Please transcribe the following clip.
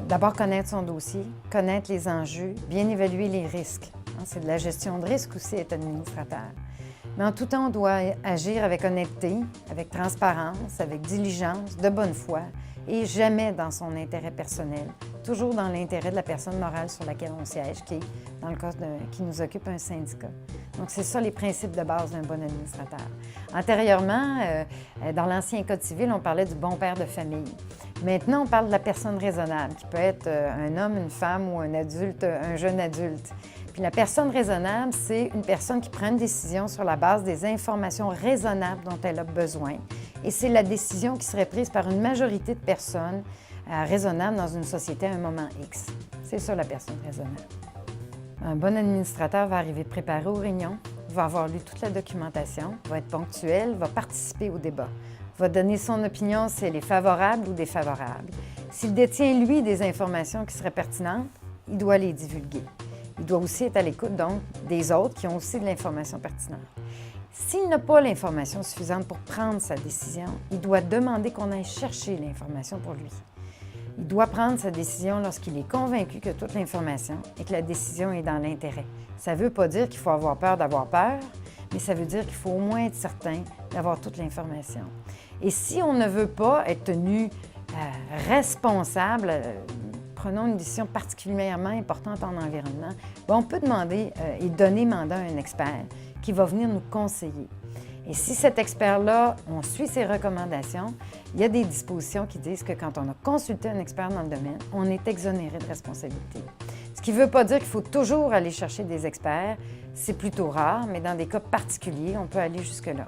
D'abord, connaître son dossier, connaître les enjeux, bien évaluer les risques. C'est de la gestion de risque aussi, être administrateur. Mais en tout temps, on doit agir avec honnêteté, avec transparence, avec diligence, de bonne foi et jamais dans son intérêt personnel, toujours dans l'intérêt de la personne morale sur laquelle on siège, qui est, dans le cas qui nous occupe, un syndicat. Donc, c'est ça les principes de base d'un bon administrateur. Antérieurement, dans l'ancien Code civil, on parlait du bon père de famille. Maintenant, on parle de la personne raisonnable, qui peut être un homme, une femme ou un adulte, un jeune adulte. Puis la personne raisonnable, c'est une personne qui prend une décision sur la base des informations raisonnables dont elle a besoin. Et c'est la décision qui serait prise par une majorité de personnes raisonnables dans une société à un moment X. C'est ça, la personne raisonnable. Un bon administrateur va arriver préparé aux réunions, va avoir lu toute la documentation, va être ponctuel, va participer au débat, va donner son opinion si elle est favorable ou défavorable. S'il détient, lui, des informations qui seraient pertinentes, il doit les divulguer. Il doit aussi être à l'écoute, donc, des autres qui ont aussi de l'information pertinente. S'il n'a pas l'information suffisante pour prendre sa décision, il doit demander qu'on aille chercher l'information pour lui. Il doit prendre sa décision lorsqu'il est convaincu que toute l'information et que la décision est dans l'intérêt. Ça ne veut pas dire qu'il faut avoir peur d'avoir peur, mais ça veut dire qu'il faut au moins être certain d'avoir toute l'information. Et si on ne veut pas être tenu responsable, prenons une décision particulièrement importante en environnement, on peut demander et donner mandat à un expert qui va venir nous conseiller. Et si cet expert-là, on suit ses recommandations, il y a des dispositions qui disent que quand on a consulté un expert dans le domaine, on est exonéré de responsabilité. Ce qui ne veut pas dire qu'il faut toujours aller chercher des experts, c'est plutôt rare, mais dans des cas particuliers, on peut aller jusque-là.